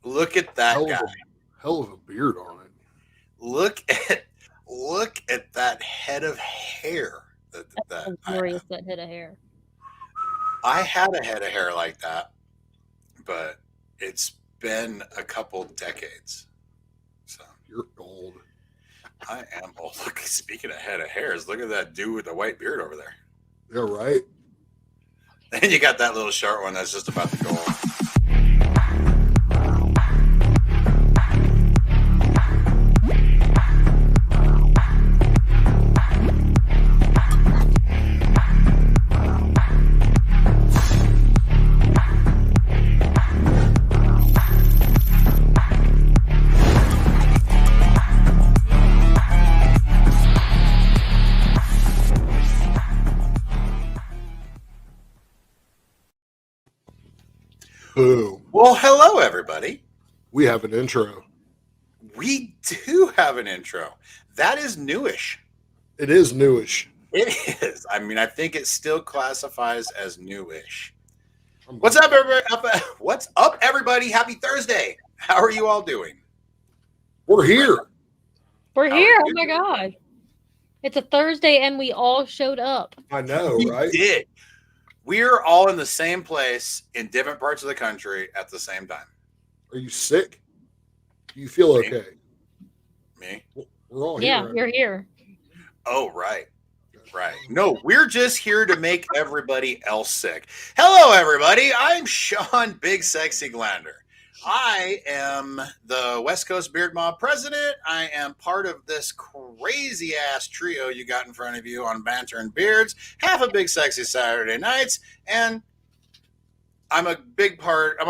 Look at that guy. Hell of a beard on it. Look at that head of hair. That glorious, that head of hair. I had a head of hair like that, but it's been a couple decades. So you're old. I am old. Look, speaking of head of hairs, look at that dude with the white beard over there. Yeah, right. And you got that little short one that's just about to go off. Boom. Well, hello, everybody. We have an intro. We do have an intro. That is newish. It is newish. It is. I mean, I think it still classifies as newish. What's up, everybody? What's up, everybody? Happy Thursday. How are you all doing? We're here. We're here. Oh, my God. It's a Thursday, and we all showed up. I know, right? We did. We're all in the same place in different parts of the country at the same time. Are you sick? Do you feel Me? okay? Me? We're all here. Yeah, right? you're here. Oh, right. Right. No, we're just here to make everybody else sick. Hello, everybody. I'm Sean Big Sexy Glander. I am the West Coast Beard Mob president. I am part of this crazy ass trio you got in front of you on Banterin Beards, half of Big Sexy Saturday Nights, and I'm a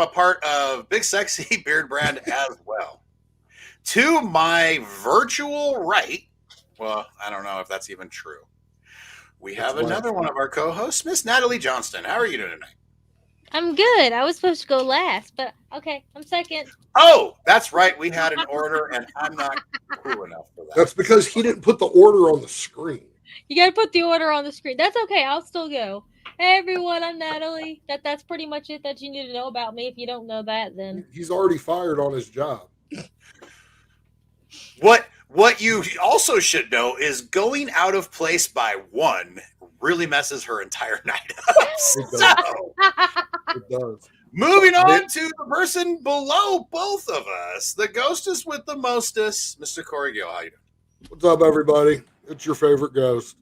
part of Big Sexy Beard Brand as well. To my virtual right, well, I don't know if that's even true. We have another one of our co-hosts, Miss Natalie Johnston. How are you doing tonight? I'm good. I was supposed to go last, but okay, I'm second. Oh, that's right. We had an order, and I'm not cool enough for that. That's because he didn't put the order on the screen. You got to put the order on the screen. That's okay. I'll still go. Hey, everyone. I'm Natalie. That's pretty much it that you need to know about me. If you don't know that, then He's already fired on his job. What you also should know is going out of place by one really messes her entire night up. It does. It does. Moving on to the person below both of us, the ghostess with the mostest, Mr. Corey Gill. How you doing? What's up, everybody? It's your favorite ghost.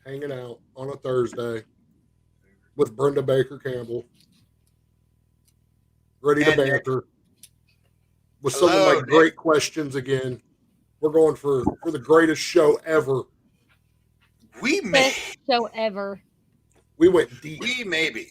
Hanging out on a Thursday with Brenda Baker Campbell. Ready to banter. With some of my great questions again. We're going for the greatest show ever. Best show ever. We went deep. We maybe.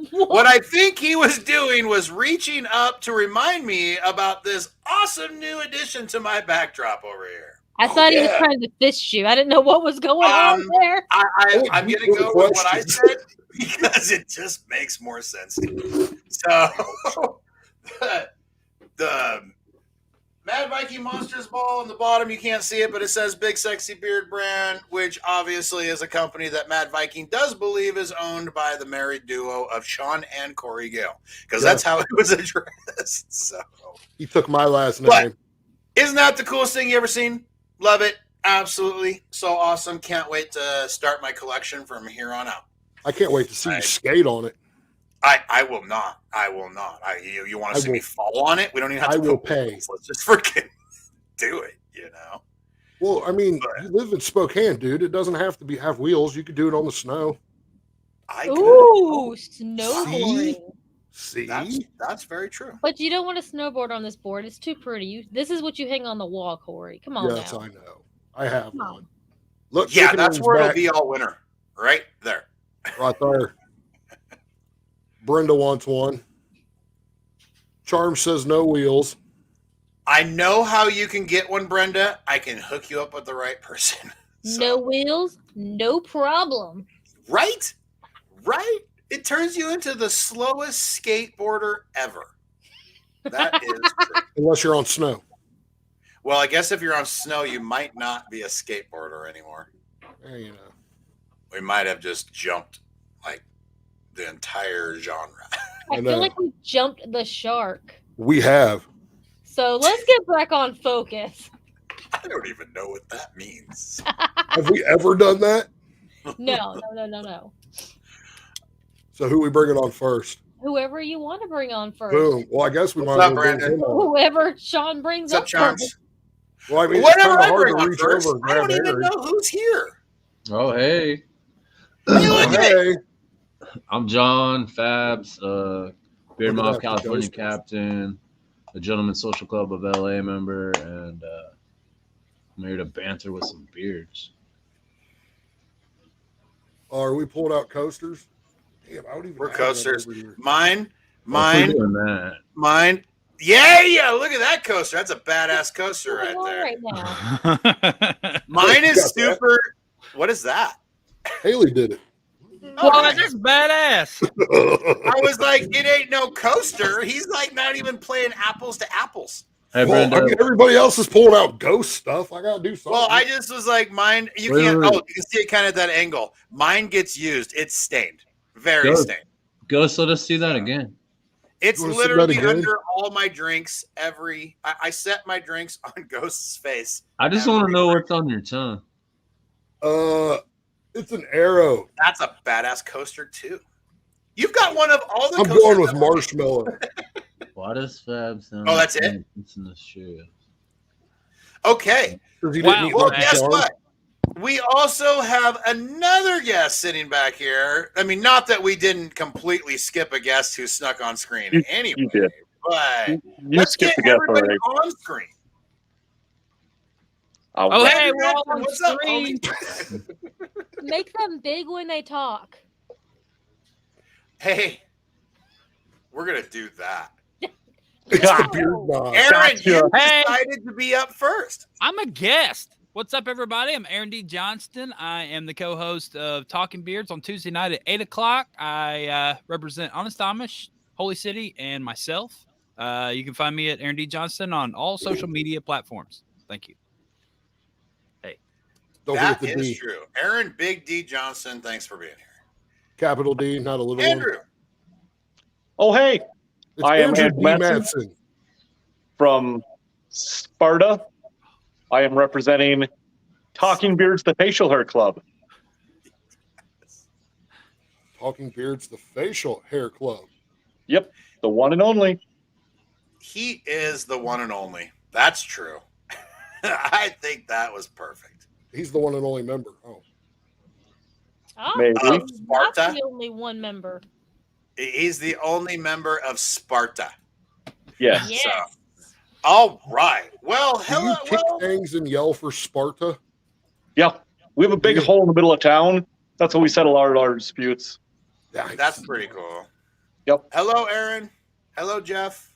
What I think he was doing was reaching up to remind me about this awesome new addition to my backdrop over here. I thought he was trying to fist you. I didn't know what was going on there. I'm going to go with what I said because it just makes more sense to me. So, the Mad Viking Monsters Ball on the bottom, you can't see it, but it says Big Sexy Beard Brand, which obviously is a company that Mad Viking does believe is owned by the married duo of Sean and Corey Gale, because that's how it was addressed. So he took my last name. But isn't that the coolest thing you ever seen? Love it. Absolutely. So awesome. Can't wait to start my collection from here on out. I can't wait to see you skate on it. I will not. I will not. You want to see me fall on it? We don't even have to. I will pay. Let's just freaking do it, you know? Well, I mean, you live in Spokane, dude. It doesn't have to have wheels. You could do it on the snow. Ooh, snowboarding. See? That's very true. But you don't want to snowboard on this board. It's too pretty. This is what you hang on the wall, Corey. Come on Yes, now. I know. I have one. Look, yeah, that's where it'll be all winter. Right there. Right there. Brenda wants one. Charm says no wheels. I know how you can get one, Brenda. I can hook you up with the right person. So. No wheels, no problem. Right? Right? It turns you into the slowest skateboarder ever. That is true. Unless you're on snow. Well, I guess if you're on snow, you might not be a skateboarder anymore. Yeah, you know. We might have just jumped like the entire genre. I feel like we jumped the shark. We have. So let's get back on focus. I don't even know what that means. Have we ever done that? No. So who we bringing on first? Whoever you want to bring on first. Boom. Well, I guess we What's might up, as well bring Brandon? him on. Whoever Sean brings What's up, up Charms? first. Well, I mean, Whatever it's I kind of bring hard to on reach first, over and I grab don't even Harry. know who's here. Oh, hey. Hey, Oh, look at it. hey. I'm John Fabs, Beard Look at Mob that California ghost. captain, a Gentleman's Social Club of LA member, and I'm here to banter with some beards. Are we pulling out coasters? Damn, I would even. We're have that coasters. over here. Mine. We're doing that. Yeah, look at that coaster. That's a badass coaster right What's there. going on right now? Mine You is got that? super. What is that? Haley did it. Well, Okay. that's badass. I was like, it ain't no coaster. He's like not even playing apples to apples. Hey, Well, Brenda. I mean, everybody else is pulling out ghost stuff. I gotta do something. Well, I just was like, mine. You Wait, can't. wait, Oh, wait. you can see it kind of at that angle. Mine gets used. It's stained, very Go. stained. Ghost, let us see that again. It's You wanna see that literally again? under all my drinks. I set my drinks on Ghost's face. I just want to know what's on your tongue. It's an arrow. That's a badass coaster too. You've got one of all the. I'm coasters going with ever. marshmallow. Why does Fabs sound Oh, that's it? in the shoe? Okay. 'Cause he Wow. didn't eat Well, Lucky guess Charms. what? We also have another guest sitting back here. I mean, not that we didn't completely skip a guest who snuck on screen anyway, You did. but You let's skipped get the guess everybody already. on screen. Oh, right. hey, we're all on What's up, screen. homie? Make them big when they talk. Hey, we're gonna do that. It's God. the beard nod. Aaron, you Hey. decided to be up first. I'm a guest. What's up, everybody? I'm Aaron D. Johnston. I am the co-host of Talking Beards on Tuesday night at 8 o'clock. I represent Honest Amish, Holy City, and myself. You can find me at Aaron D. Johnston on all social media platforms. Thank you. Don't That forget the is D. true. Aaron Big D Johnson, thanks for being here. Capital D, not a little one. Andrew, Oh, hey, It's I am Andrew Andrew D. Madsen. Madsen. from Sparta. I am representing Talking Beards, the facial hair club. Talking Beards, the facial hair club. Yep, the one and only. he is the one and only. That's true. I think that was perfect. He's the one and only member. Oh, Maybe. Of Not Sparta? the only one member. He's the only member of Sparta. Yes. Yes. All right. Well, do hello. you kick Well, things and yell for Sparta? Yeah. We have a big Yeah. hole in the middle of town. That's how we settle our disputes. Nice. that's pretty cool. Yep. Hello, Aaron. Hello, Jeff.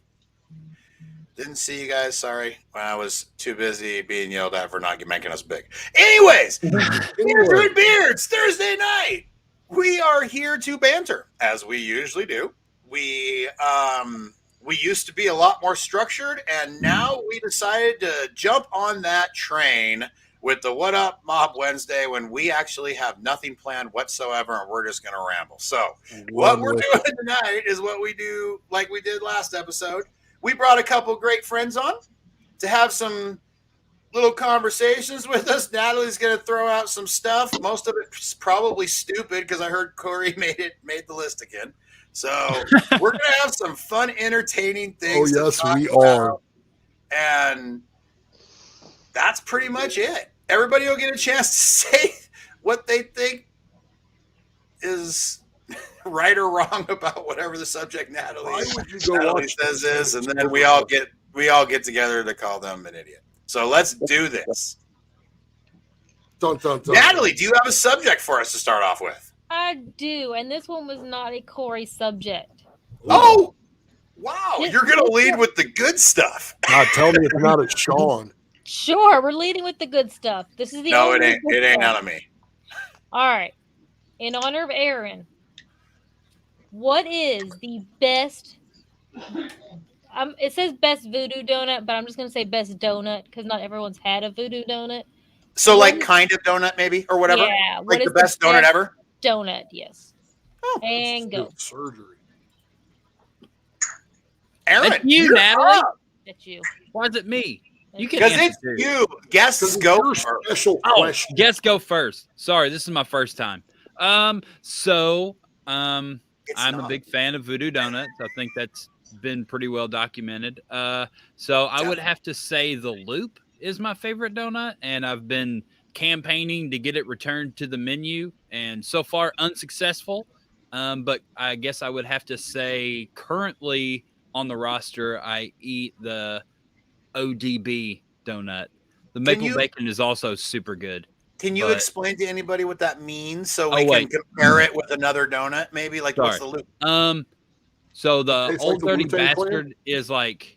Didn't see you guys. Sorry. I was too busy being yelled at for not making us big. Anyways, Banterin Beards, Thursday night. We are here to banter, as we usually do. We used to be a lot more structured, and now we decided to jump on that train with the What Up Mob Wednesday when we actually have nothing planned whatsoever, and we're just going to ramble. So what we're doing tonight is what we do like we did last episode. We brought a couple great friends on to have some little conversations with us. Natalie's going to throw out some stuff. Most of it's probably stupid because I heard Corey made the list again. So we're going to have some fun, entertaining Oh, things. to yes, talk we about. are. And that's pretty much it. Everybody will get a chance to say what they think is right or wrong about whatever the subject Why would you go Natalie watch says this? is, and then we all get together to call them an idiot. So let's do this. Dun, dun, dun. Natalie, do you have a subject for us to start off with? I do, and this one was not a Corey subject. Oh, wow! Yeah. You're gonna lead with the good stuff. God, tell me it's not a Sean. Sure, we're leading with the good stuff. This is the No, it only ain't. good It ain't stuff. out of me. All right. In honor of Aaron, what is the best? It says best voodoo donut, but I'm just gonna say best donut because not everyone's had a voodoo donut. So, like, kind of donut, maybe, or whatever. Yeah. Like the best donut ever. Donut, yes. Oh, And go. surgery. Aaron, That's you, you're Natalie. up. That's you. Why is it me? You can Because answer it's too. you. Guests go Your first. special Oh, question. guess go first. Sorry, this is my first time. So I'm a big fan of Voodoo Donuts. I think that's been pretty well documented. So I would have to say the Loop is my favorite donut, and I've been campaigning to get it returned to the menu, and so far unsuccessful. But I guess I would have to say currently on the roster, I eat the ODB donut. The maple bacon is also super good. Can you but- explain to anybody what that means so Oh, we can wait. compare it with another donut? Maybe like what's the Sorry. loop? So the Tastes Old like the Dirty Wu-Tang Clan? Bastard is like,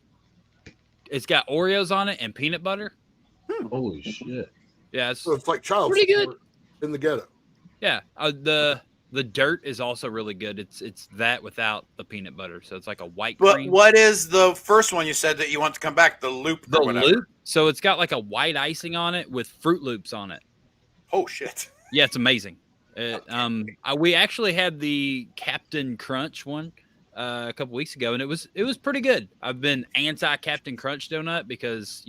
it's got Oreos on it and peanut butter. Holy shit. Yeah, it's So it's like child Pretty good. support in the ghetto. yeah. The dirt is also really good. It's that without the peanut butter, so it's like a white But cream. what is the first one you said that you want to come back? The loop The or whatever? Loop. So it's got like a white icing on it with Fruit Loops on it. Oh shit. Yeah, it's amazing. We actually had the Captain Crunch one a couple weeks ago, and it was pretty good. I've been anti Captain Crunch donut because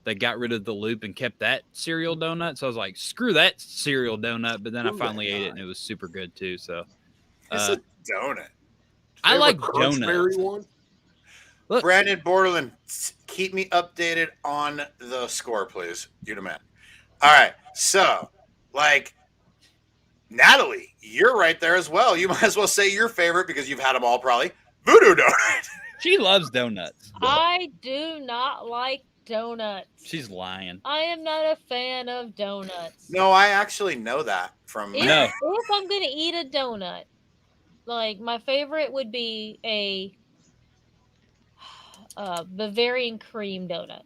they got rid of the loop and kept that cereal donut. So I was like, screw that cereal donut. But then I finally ate it, and it was super good too. So It's a donut. I like Crunch berry donuts. one. Look, Brandon Borderland, keep me updated on the score, please. You the man. All right. So, like, Natalie, you're right there as well. You might as well say your favorite because you've had them all probably. Voodoo donut. she loves donuts. I do not like donuts. She's lying. I am not a fan of donuts. No, I actually know that from. If, No. if I'm gonna eat a donut, like my favorite would be a Bavarian cream donut.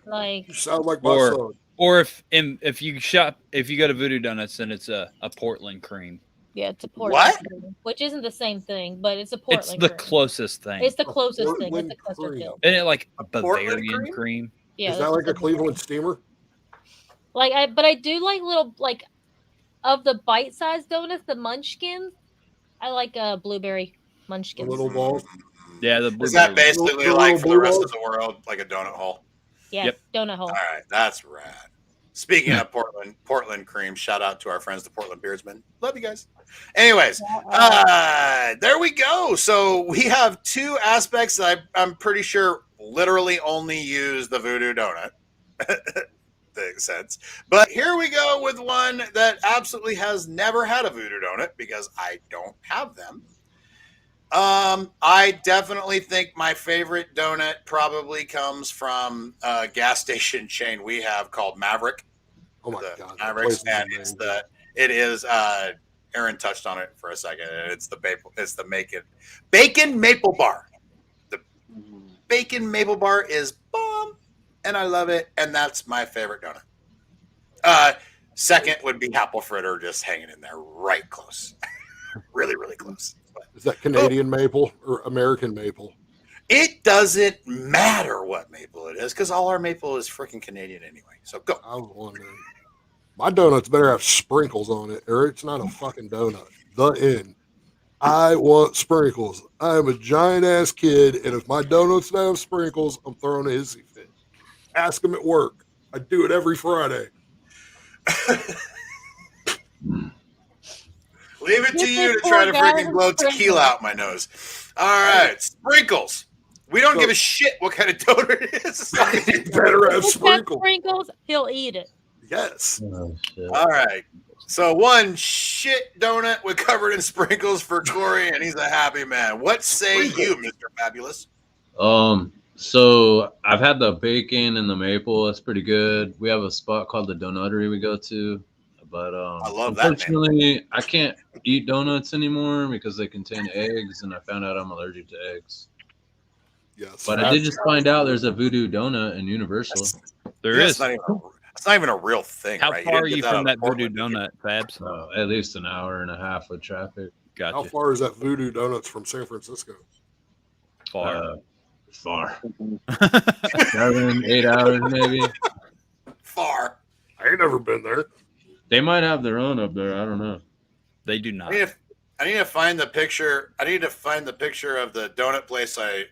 Like You sound like my Or- son. Or if you go to Voodoo Donuts, then it's a Portland cream. yeah, it's a Portland What? cream, which isn't the same thing, but it's a Portland. It's the cream. closest thing. It's the A closest thing. It's Portland a custard cream. hill. Isn't it like a Portland Bavarian cream? cream? Yeah, Is that's that like a what Cleveland steamer? Like I do like little like of the bite-sized donuts, the munchkins. I like blueberry The munchkins. little balls. Yeah, the Is that blueberry. basically The like little for the blue rest balls? of the world, like a donut hole? Yeah, Yep. donut hole. All right, that's rad. Speaking of Portland cream, shout out to our friends, the Portland Beardsmen. Love you guys. Anyways, there we go. So we have two aspects that I'm pretty sure literally only use the Voodoo Donut. Makes sense. But here we go with one that absolutely has never had a Voodoo Donut because I don't have them. I definitely think my favorite donut probably comes from a gas station chain we have called Maverick. Oh my The god. that Mavericks, place and is it's amazing. it is Aaron touched on it for a second, and it's the bacon maple bar. The bacon maple bar is bomb, and I love it, and that's my favorite donut. Second would be apple fritter, just hanging in there right close. Really, really close. But Is that Canadian maple or American maple? it doesn't matter what maple it is, because all our maple is freaking Canadian anyway. So go. I was wondering. My donuts better have sprinkles on it, or it's not a fucking donut. The end. I want sprinkles. I am a giant ass kid, and if my donuts don't have sprinkles, I'm throwing a hissy fit. Ask them at work. I do it every Friday. Leave it to Get you this to try poor to guy freaking some blow sprinkles. tequila out my nose. All right, sprinkles. We don't So- give a shit what kind of donut it is. You better have If it's got sprinkles. sprinkles, he'll eat it. Yes. Oh, shit. All right. So one shit donut with covered in sprinkles for Corey, and he's a happy man. What say you, Mr. Fabulous? So I've had the bacon and the maple. That's pretty good. We have a spot called the Donuttery we go to, but I love that name. unfortunately, I can't eat donuts anymore because they contain eggs, and I found out I'm allergic to eggs. Yes. But I did just find out there's a Voodoo Donut in Universal. There is. It's not even a real thing, How right? far are didn't you get from out that of Voodoo Portland, did you? Donut, Fabs? At least an hour and a half with traffic. How Gotcha. far is that Voodoo Donuts from San Francisco? Far. Far. 7, 8 hours maybe. Far. I ain't never been there. They might have their own up there. I don't know. They do not. I need to find the picture. I need to find the picture of the donut place I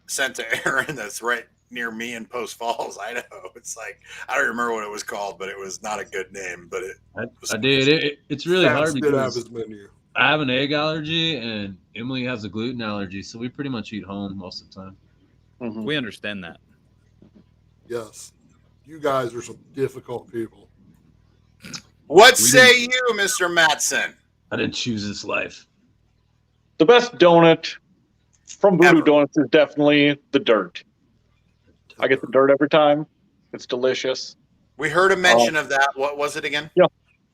sent to Aaron that's right near me in Post Falls, Idaho. It's like, I don't remember what it was called, but it was not a good name. But I did. It's really Stats hard did have because his menu. I have an egg allergy and Emily has a gluten allergy, so we pretty much eat home most of the time. Mhm. We understand that. Yes. You guys are some difficult people. what say you, Mr. Matson? I didn't choose this life. The best donut from Voodoo Ever. Donuts is definitely the dirt. I get the dirt every time. It's delicious. We heard a mention of that. What was it again?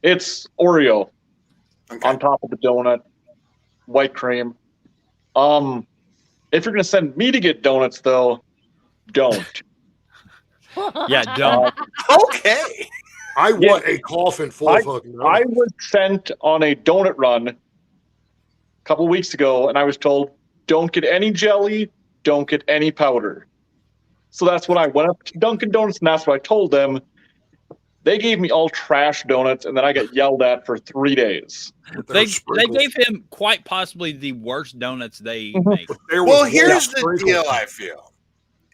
It's Oreo Okay. on top of the donut, white cream. If you're gonna send me to get donuts, though, don't. Yeah, don't. Okay. I want a coffin full of fucking I donuts. was sent on a donut run a couple weeks ago, and I was told, don't get any jelly, don't get any powder. So that's when I went up to Dunkin' Donuts, and that's what I told them. They gave me all trash donuts, and then I got yelled at for 3 days. They Sprinkles. gave him quite possibly the worst donuts they Mhm. make. There Well, was here's one the sprinkle. deal. I feel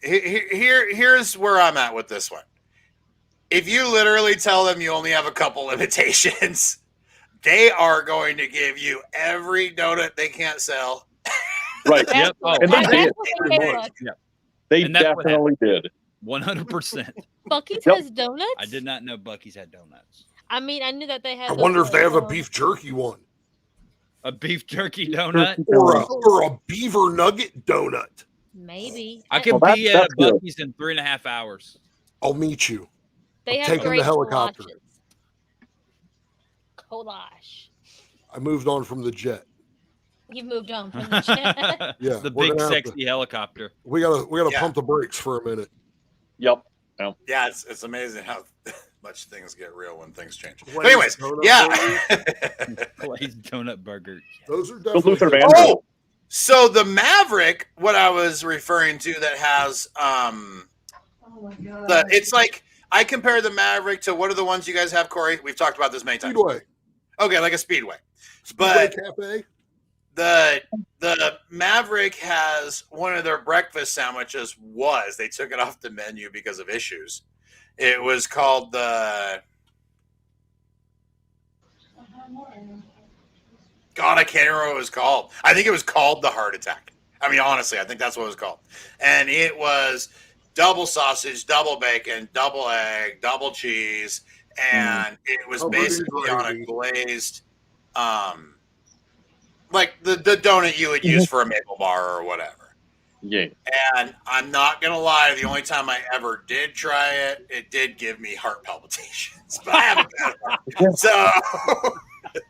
here's where I'm at with this one. If you literally tell them you only have a couple limitations, they are going to give you every donut they can't sell. Right. That's Yep. what- Oh, And they that's did. what they gave us. They And that's what definitely did. 100%. Bucky's Yep. has donuts? I did not know Bucky's had donuts. I mean, I knew that they had I those, wonder if they have a like, beef jerky one A beef jerky donut. or a beaver nugget donut. maybe. I could Well, be at that's good. Bucky's in 3.5 hours. I'll meet you. They I'm have taking great the helicopter. kolaches. Kolache. I moved on from the jet. You've moved on from the chat. Yeah, The we're big gonna have sexy helicopter. We gotta Yeah. pump the brakes for a minute. Yep. Yeah, it's amazing how much things get real when things change. But Blaze anyways, donut yeah. Blaze donut burger. Those are The Luther definitely. Vandross. Oh, so the Maverick, what I was referring to, that has it's like, I compare the Maverick to, what are the ones you guys have, Corey? We've talked about this many times. Speedway. Okay, like a Speedway. Speedway But Cafe. the Maverick has one of their breakfast sandwiches they took it off the menu because of issues. It was called the God, I can't remember what it was called. I think it was called the Heart Attack. I mean, honestly, I think that's what it was called. And it was double sausage, double bacon, double egg, double cheese, and it was basically on a glazed like the donut you would use for a maple bar or whatever. Yeah. And I'm not gonna lie, the only time I ever did try it, it did give me heart palpitations. But I haven't had it. So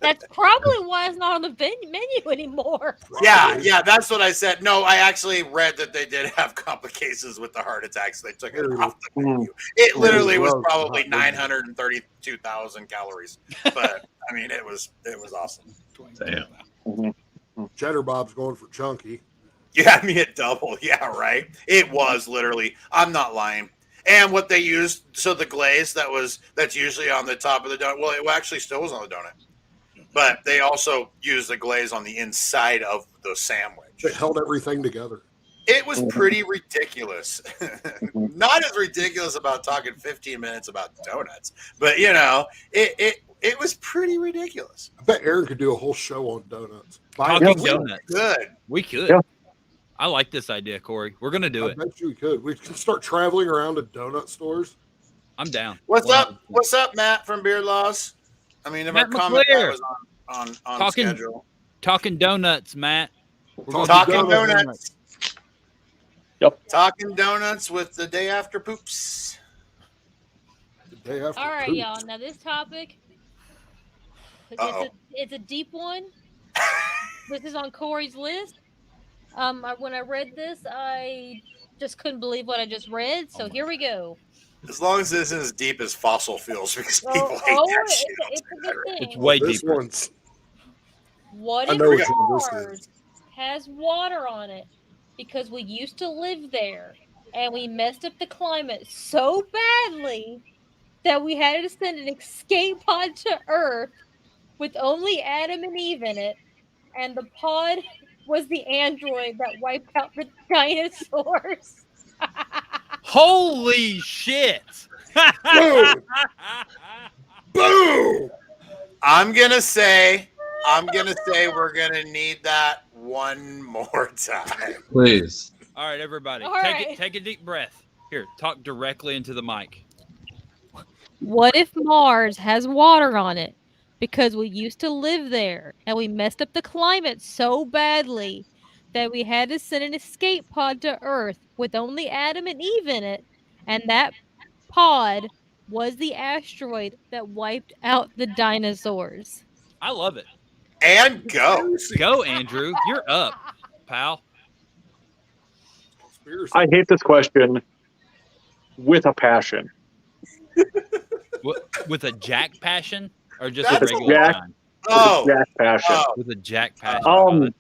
That's probably why it's not on the menu anymore. yeah, that's what I said. No, I actually read that they did have complications with the heart attacks. They took it off the menu. It literally was probably 932,000 calories. But I mean, it was awesome. Damn. Cheddar Bob's going for chunky. You had me at double. Yeah, right. It was literally, I'm not lying. And what they used, so the glaze that's usually on the top of the donut, well, it actually still was on the donut. But they also used the glaze on the inside of the sandwich. It held everything together. It was pretty ridiculous. Not as ridiculous about talking 15 minutes about donuts, but it was pretty ridiculous. I bet Aaron could do a whole show on donuts. Talking donuts. Good. We could. Yeah. I like this idea, Corey. We're gonna do I it. bet you we could. We can start traveling around to donut stores. I'm down. What's up? What's up, Matt from Beard Laws? I mean, if our Matt comment McClure. was on Talking- schedule. Talking donuts, Matt. We're gonna Talking do Talking donuts. Yep. Talking donuts with the day after poops. The day after. All right, poops. y'all. Now this topic, Uh-oh. it's a deep one. This is on Corey's list. When I read this, I just couldn't believe what I just read. So here we go. As long as this is as deep as fossil fuels, because people hate that it's shit. a good thing. It's way This deeper. one's. What I if know which one this Mars is. has water on it because we used to live there and we messed up the climate so badly that we had to send an escape pod to Earth with only Adam and Eve in it, and the pod was the android that wiped out the dinosaurs. Holy shit! Boom! Boom! I'm gonna say we're gonna need that one more time. Please. All right, everybody, All right. take a deep breath. Here, talk directly into the mic. What if Mars has water on it? Because we used to live there and we messed up the climate so badly that we had to send an escape pod to Earth with only Adam and Eve in it. And that pod was the asteroid that wiped out the dinosaurs. I love it. And go. Go, Andrew. You're up, pal. Conspiracy. I hate this question with a passion. With a jack passion or just That's a regular Jack. time? Oh, Jack passion. oh, With a jack passion. I love it.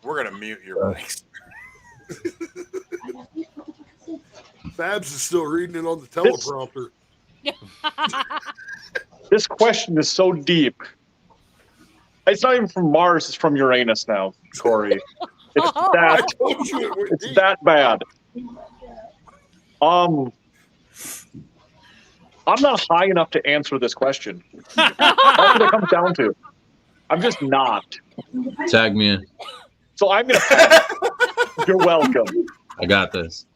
we're gonna mute your mics. Fabs is still reading it on the teleprompter. This question is so deep. It's not even from Mars, it's from Uranus now, Corey. It's I that told you it went it's deep. that bad. I'm not high enough to answer this question. That's what it comes down to. I'm just not. Tag me in. So I'm gonna pass. You're welcome. I got this.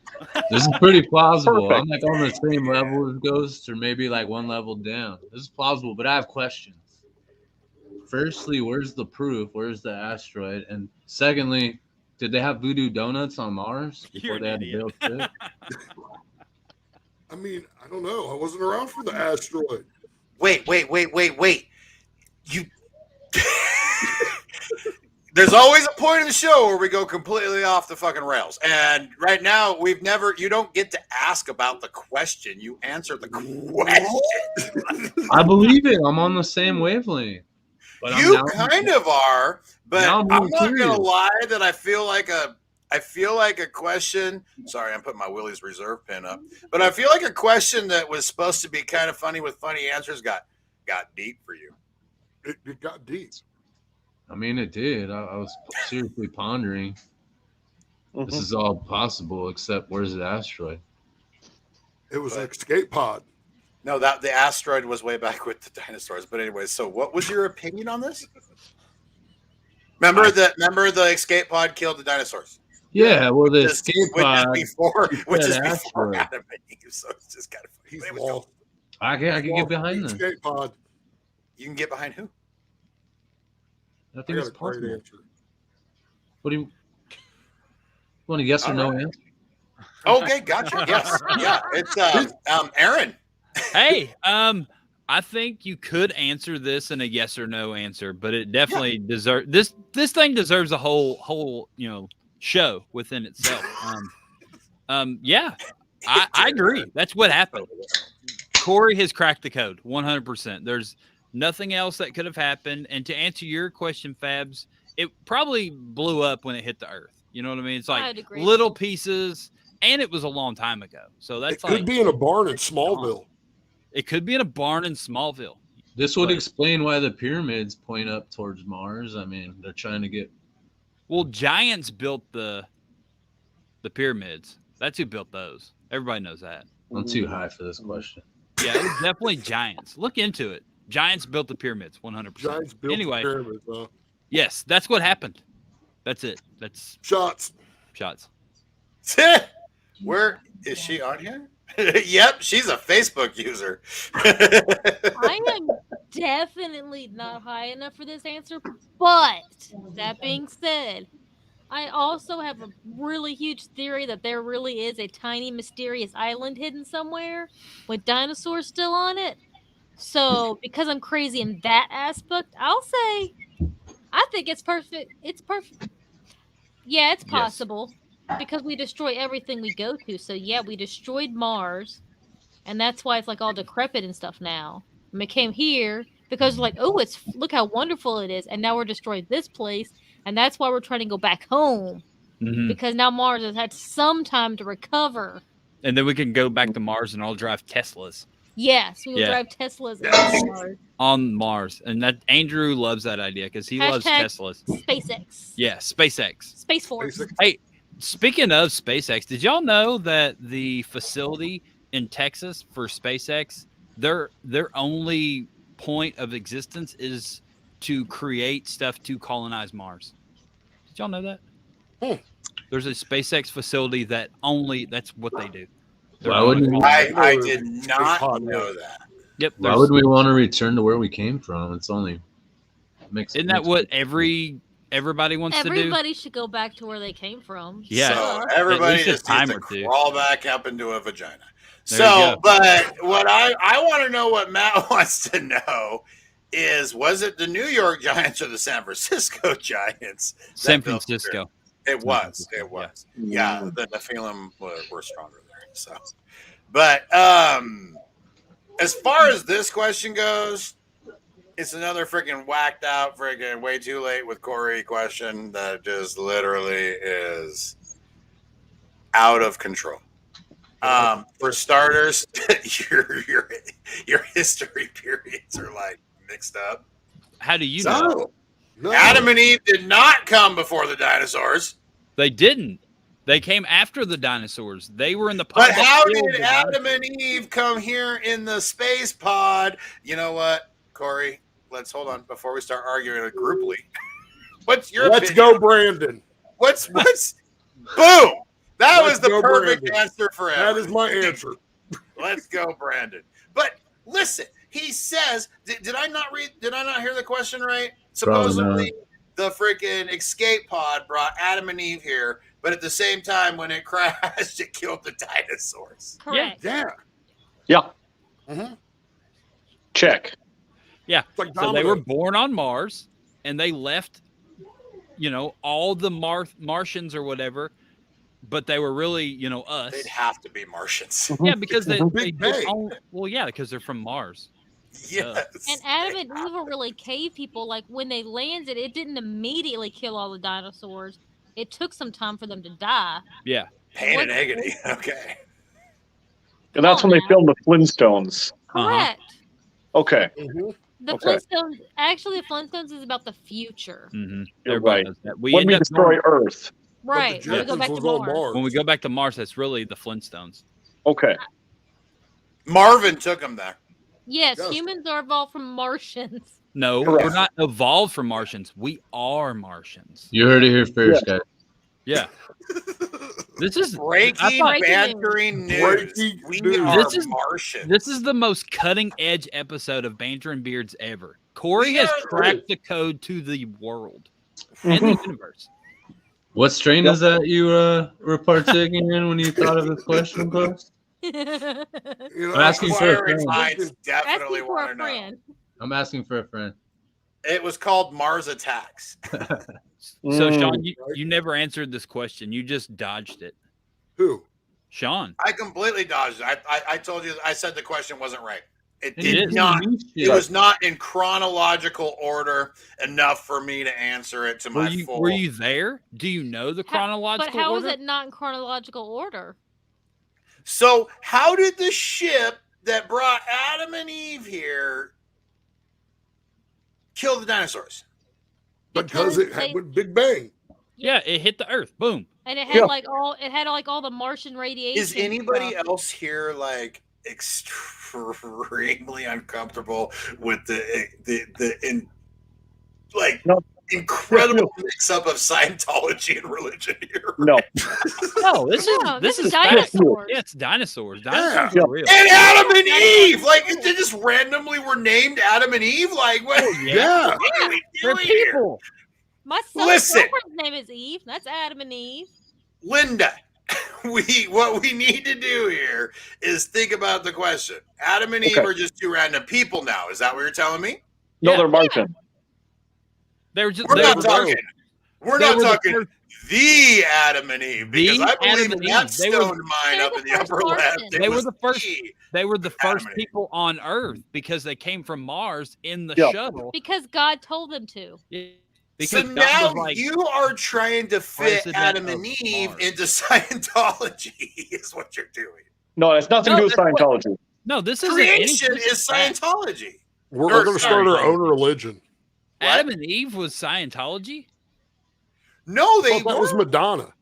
This is pretty plausible. Perfect. I'm like on the same level as Ghost, or maybe like one level down. This is plausible, but I have questions. Firstly, where's the proof? Where's the asteroid? And secondly, did they have voodoo donuts on Mars You're before an they had to idiot. build shit? I mean, I don't know. I wasn't around for the asteroid. Wait. You. There's always a point in the show where we go completely off the fucking rails. And right now, you don't get to ask about the question. You answer the question. I believe it. I'm on the same wavelength. But You kind of are, but Now I'm I'm not curious. gonna lie that I feel like a question. Sorry, I'm putting my Willie's Reserve pin up. But I feel like a question that was supposed to be kind of funny with funny answers got deep for you. It got deep. I mean, it did. I was seriously pondering. This Mhm. is all possible, except where's the asteroid? It was an escape pod. No, that the asteroid was way back with the dinosaurs. But anyway, so what was your opinion on this? Remember the escape pod killed the dinosaurs. Yeah, well, the Just- escape pod. which is before said asteroid. Adam and Eve, so it's just kind of funny. He's Anyway, lost. I can get behind the this. escape pod. you can get behind who? I I think got it's a great possible. answer. What do you want? A yes or All no right. answer? Okay, gotcha. Yes, yeah. It's Aaron. Hey, I think you could answer this in a yes or no answer, but it definitely deserves this thing deserves a whole show within itself. Yeah, I agree. That's what happened. Corey has cracked the code 100%. There's nothing else that could have happened. And to answer your question, Fabs, it probably blew up when it hit the Earth. You know what I mean? It's I'd like agree. little pieces, and it was a long time ago. So It that's could like be in a barn in Smallville. it could be in a barn in Smallville. This would Right. explain why the pyramids point up towards Mars. I mean, they're trying to get. Well, giants built the pyramids. That's who built those. Everybody knows that. I'm too high for this question. Yeah, it was definitely giants. Look into it. Giants built the pyramids, 100%. Giants built Anyway, the pyramids. Huh? yes, that's what happened. That's it. That's Shots. shots. Where is she on here? Yep, she's a Facebook user. I am definitely not high enough for this answer, but that being said, I also have a really huge theory that there really is a tiny mysterious island hidden somewhere with dinosaurs still on it. So, because I'm crazy in that aspect, I'll say I think it's perfect. It's perfect. Yeah, it's Yes. possible because we destroy everything we go to. So, yeah, we destroyed Mars, and that's why it's like all decrepit and stuff now. And we came here because like, oh, look how wonderful it is, and now we're destroying this place, and that's why we're trying to go back home Mhm. because now Mars has had some time to recover. And then we can go back to Mars and all drive Teslas. Yes, we will Yeah. drive Teslas Yes. on Mars. on Mars, and that Andrew loves that idea because he loves Hashtag Teslas. SpaceX. Yeah, SpaceX. Space Force. SpaceX. Hey, speaking of SpaceX, did y'all know that the facility in Texas for SpaceX, their only point of existence is to create stuff to colonize Mars? Did y'all know that? Hmm. There's a SpaceX facility that's what they do. They're Why only wouldn't we- colonize- I know did space not pod know was. that. Yep. Why would we want to return to where we came from? It's only makes. Isn't that what everybody wants to do? Everybody should go back to where they came from. Yeah. So Duh. everybody least a just needs time to or two. crawl back up into a vagina. There you So, go. but what I want to know, what Matt wants to know is, was it the New York Giants or the San Francisco Giants? San that built the Francisco. It was. Francisco, It was. Yeah, the Nephilim were stronger there. So, but as far as this question goes, it's another freaking whacked out, freaking way too late with Corey question that just literally is out of control. For starters, your history periods are like mixed up. How do you know? No. Adam and Eve did not come before the dinosaurs. They didn't. They came after the dinosaurs. They were in the pod. But that how killed did the Adam dinosaurs. and Eve come here in the space pod? You know what, Corey? Let's hold on before we start arguing grouply. What's your Let's opinion? go, Brandon. What's boom? That Let's was the go, perfect Brandon. answer for That everything. is my answer. Let's go, Brandon. But listen, he says, did I not hear the question right? Supposedly, the freaking escape pod brought Adam and Eve here, but at the same time, when it crashed, it killed the dinosaurs. Correct. Yeah. Yeah. Mm-hmm. Check. Yeah. It's like So they were dominoes. born on Mars, and they left, all the Martians or whatever, but they were really, us. They'd have to be Martians. Yeah, because they Big Bang. because they're from Mars. Yes. And Adam and Eve were really cave people. Like when they landed, it didn't immediately kill all the dinosaurs. It took some time for them to die. Yeah. Pain and agony. Okay. And that's when they filmed the Flintstones. Correct. Okay. Mhm. The Okay. Flintstones. Actually, the Flintstones is about the future. Mm-hmm. You're right. We When end we up destroy going- Earth. Right. But When the we go back Jetsons to was on Mars. when we go back to Mars, that's really the Flintstones. Okay. Marvin took him there. Yes, Yes. humans are evolved from Martians. No, Correct. we're not evolved from Martians. We are Martians. You heard it here first, guys. Yeah. This is Breaking thought- bantering news. Breaking We news. are This is- Martians. This is the most cutting edge episode of Banterin Beards ever. Corey has Yeah. cracked the code to the world and the universe. What strain is that you were partaking in when you thought of this question, folks? You know, I'm asking for a Inquiring friend. minds Asking definitely for want a to know. friend. I'm asking for a friend. It was called Mars Attacks. So, Sean, you never answered this question. You just dodged it. Who? Sean. I completely dodged it. I told you, I said the question wasn't right. It It did is. not. Shit. It was not in chronological order enough for me to answer it to Were my you, full. were you there? Do you know the But chronological how is order? it not in chronological order? So, how did the ship that brought Adam and Eve here kill the dinosaurs? Because it had with Big Bang. Yeah, it hit the Earth. Boom. And it had Yeah. all the Martian radiation. Is anybody stuff. else here like extremely uncomfortable with No. incredible mix up of Scientology and religion here? No. No, this is dinosaurs. Yeah, it's dinosaurs. Yeah. Dinosaurs Yeah. are real. And Adam and Eve, like they just randomly were named Adam and Eve. Like, what, Yeah. what are we They're doing here? people. My son's Listen. girlfriend's name is Eve. That's Adam and Eve. Linda, what we need to do here is think about the question. Adam and Eve Okay. are just two random people now. Is that what you're telling me? No, Yeah. they're Martian. They're just We're they not were- talking. We're they not were the talking first- the Adam and Eve, because The I believe Adam in and that Eve. They were- stone mine They're up the in the first upper left. Martians. it They were was the first- the- They were the Adam first and Eve. people on Earth because they came from Mars in the Yeah. shuttle. Because God told them to. Because So God now was like, you are trying to fit President Adam of and Eve Mars. into Scientology, is what you're doing. No, it's nothing No, to do with that's what- Scientology. No, this isn't Creation this is fact. Scientology. We're Or, going to sorry, start our own religion. Adam and Eve was Scientology. No, I they thought that was were. Madonna.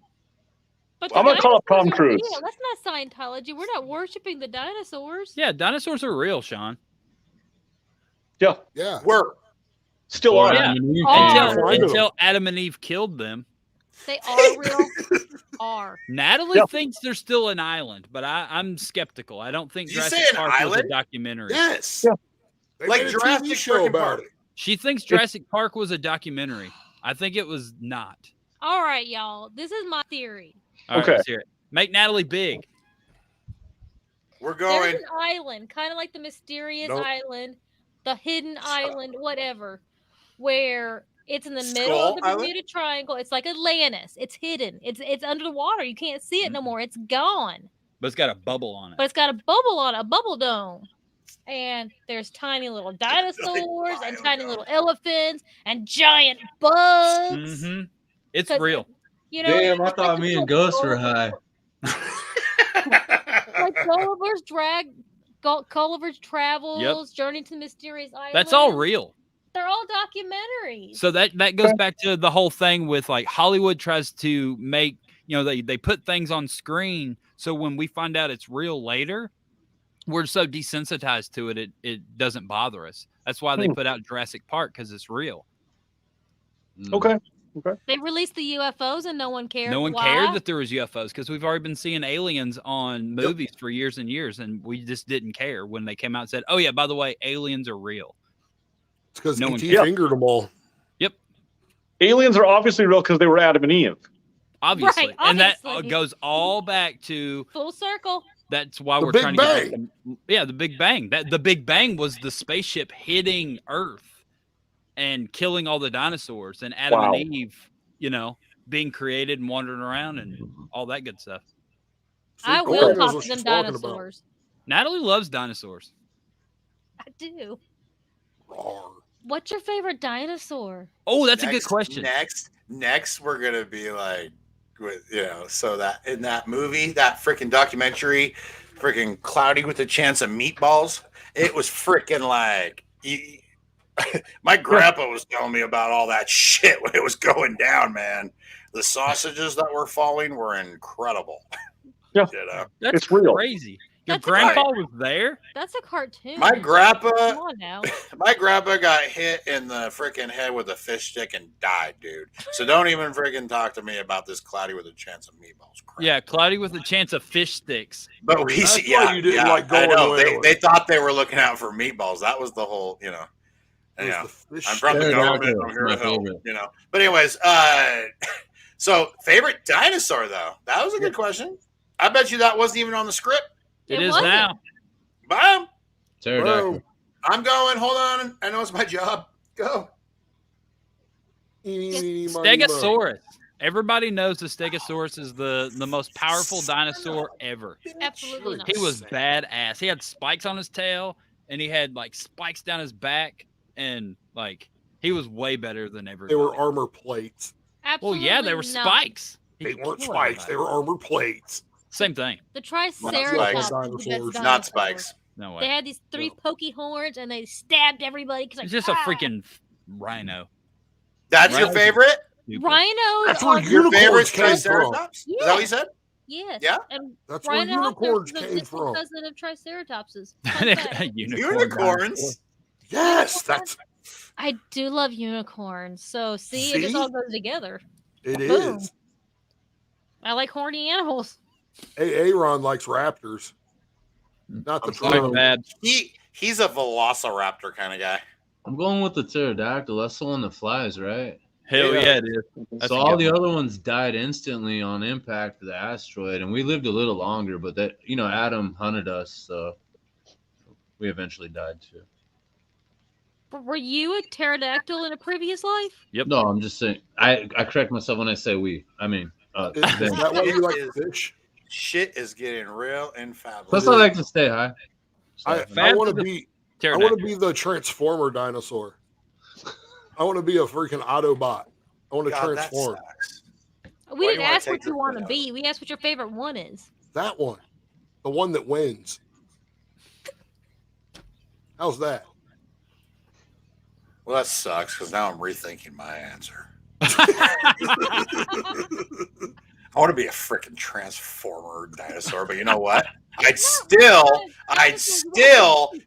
But I'm the gonna call up Tom dinosaurs are Cruise. real. That's not Scientology. We're not worshiping the dinosaurs. Yeah, dinosaurs are real, Sean. Yeah, Yeah. Were. still Or are. Yeah. Adam and Eve Are. came Until, out. Find them. until Adam and Eve killed them. They are real. Are. Natalie Yeah. thinks they're still an island, but I'm skeptical. I don't think Did you Jurassic say an Park was a island? documentary. Yes. Yeah. They Like made a Jurassic TV show frickin' about Park. it. She thinks Jurassic Park was a documentary. I think it was not. All right, y'all. This is my theory. All right, Okay. let's hear it. Make Natalie big. We're There's going. an island, kind of like the mysterious Nope. island, the hidden island, whatever, where it's in the middle Skull of the Island? Bermuda Triangle. It's like Atlantis. It's hidden. It's under the water. You can't see it no Mhm. more. It's gone. But it's got a bubble on it. But it's got a bubble on it, a bubble dome. And there's tiny little dinosaurs and tiny little elephants and giant bugs. Mm-hmm. It's 'Cause, real. You know, Damn, I it's thought the me and little Ghost were high. like Gulliver's Travels, Journey to the Mysterious Island. That's all real. They're all documentaries. So that goes back to the whole thing with like Hollywood tries to make, they put things on screen. So when we find out it's real later, we're so desensitized to it, it doesn't bother us. That's why they put out Jurassic Park, because it's real. Okay. They released the UFOs and no one cared. No one Why? cared that there was UFOs because we've already been seeing aliens on movies for years and years, and we just didn't care when they came out and said, "Oh yeah, by the way, aliens are real." It's because No one E.T. cared. fingered them all. Aliens are obviously real because they were Adam and Eve. Obviously, Right, and that obviously. goes all back to Full circle. that's why The we're Big trying Bang. to get the Big Bang. That the Big Bang was the spaceship hitting Earth and killing all the dinosaurs, and Adam Wow. and Eve, being created and wandering around and all that good stuff. I Cora will knows talk what to them she's talking about. dinosaurs. Natalie loves dinosaurs. I do. Rawr. What's your favorite dinosaur? Oh, that's a good question. Next, we're gonna be like, so that in that movie, that freaking documentary, freaking Cloudy with a Chance of Meatballs, it was freaking like, my grandpa was telling me about all that shit when it was going down, man. The sausages that were falling were incredible. Yeah. That's It's real. crazy. Your That's grandpa was there? That's a cartoon. My grandpa, Come on now. my grandpa got hit in the freaking head with a fish stick and died, dude. So don't even freaking talk to me about this Cloudy with a Chance of Meatballs crap. Yeah, Cloudy with a Chance of fish sticks. But we That's see, why you didn't like I going know. away with They it. thought they were looking out for meatballs. That was the whole, It was Yeah. the fish I'm from the Fair government. enough. I'm here My to help. favorite. But anyways, so favorite dinosaur though. That was a good question. I bet you that wasn't even on the script. It It is wasn't. now. Bam. Pterodactyl. Bro. I'm going. Hold on. I know it's my job. Go. Eeny, meeny, miny, mo. Stegosaurus. Everybody knows the Stegosaurus is the most powerful dinosaur ever. Absolutely not. He was badass. He had spikes on his tail, and he had like spikes down his back, and like he was way better than They everybody. were armor plates. Well, Absolutely yeah, they were not. spikes. He They could weren't kill spikes. everybody. They were armor plates. Same thing. The spikes. Triceratops. is the Dinosaurs. best Not dinosaur. spikes. No They way. had these three No. pokey horns and they stabbed everybody. It's just a freaking rhino. That's your Right. favorite? Stupid. Rhinos. That's are where the- Your Unicorns favorite came from. Triceratops? Is that what you said? Yes. Yeah? And That's where rhino unicorns the came distant from. cousin of Triceratopses. Fun fact. Unicorns. Yes, that's I do love unicorns. So it See? just all goes together. it Boom. is. I like horny animals. Aaron likes raptors. Not the I'm sorry, Trump. Bad. He's a velociraptor kind of guy. I'm going with the pterodactyl. That's the one that flies, right? Hell Yeah. yeah, it is. That's So a all good the one. other ones died instantly on impact of the asteroid, and we lived a little longer. But that, Adam hunted us, so we eventually died too. Were you a pterodactyl in a previous life? No, I'm just saying. I correct myself when I say we. I mean, Is them. that why you like It is. fish? Shit is getting real and Plus, fabulous. I like to stay high. So, I Fab want to to the be. I Pterodactyl. want to be the Transformer dinosaur. I want to be a freaking Autobot. I want to God, that transform. sucks. We Why do you didn't wanna ask take what you the want to foot be. We asked what your favorite one is. That one, the one that wins. How's that? Well, that sucks because now I'm rethinking my answer. I want to be a freaking transformer dinosaur, but you know what? I'd still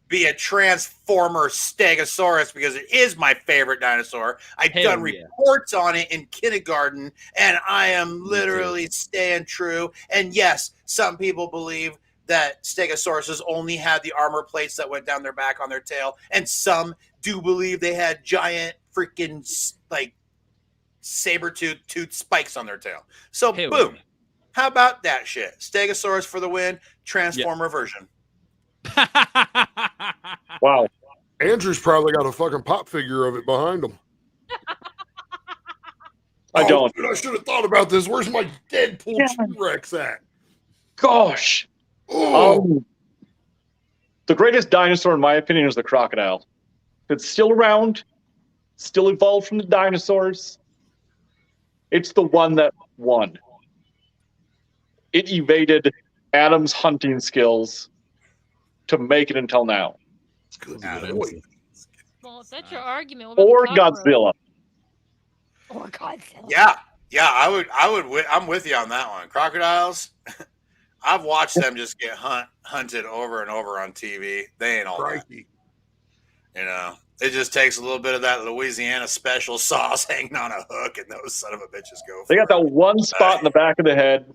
be a transformer stegosaurus because it is my favorite dinosaur. I've Hell done yeah. reports on it in kindergarten, and I am literally staying true. And yes, some people believe that stegosauruses only had the armor plates that went down their back on their tail, and some do believe they had giant freaking like saber-tooth spikes on their tail. So Hell boom. yeah. How about that shit? Stegosaurus for the win, transformer version. Wow. Andrew's probably got a fucking pop figure of it behind him. I don't. Dude, I should have thought about this. Where's my Deadpool T-Rex at? Gosh. Oh, The greatest dinosaur, in my opinion, is the crocodile. It's still around, still evolved from the dinosaurs. It's the one that won. It evaded Adam's hunting skills to make it until now. good Adam. boy. Well, if that's your argument, what about Or the cockroach? Godzilla. Or Godzilla. Yeah, I'm with you on that one. Crocodiles. I've watched them just get hunted over and over on TV. They ain't all that. Crikey. You know, it just takes a little bit of that Louisiana special sauce hanging on a hook, and those son of a bitches go. They got that one spot in the back of the head.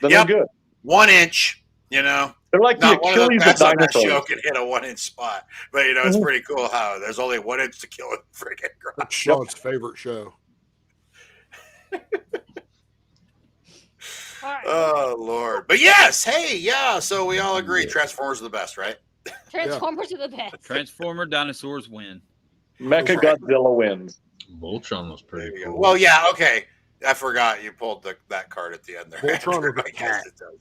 Then Yep. they're good. 1 inch. You know, They're like the not one of those Achilles of guys on that show dinosaurs. can hit a 1 inch spot, but you know it's pretty cool how there's only 1 inch to kill a freaking croc. That's Sean's favorite show. All right. Oh Lord! But yes, hey, yeah. So we all agree Transformers are the best, right? Transformers are the best. Transformer dinosaurs win. Mecha Right. Godzilla wins. Voltron was There pretty you go. cool. Well, yeah, okay. I forgot you pulled that card at the end there. Voltron was a I guess cat. it does.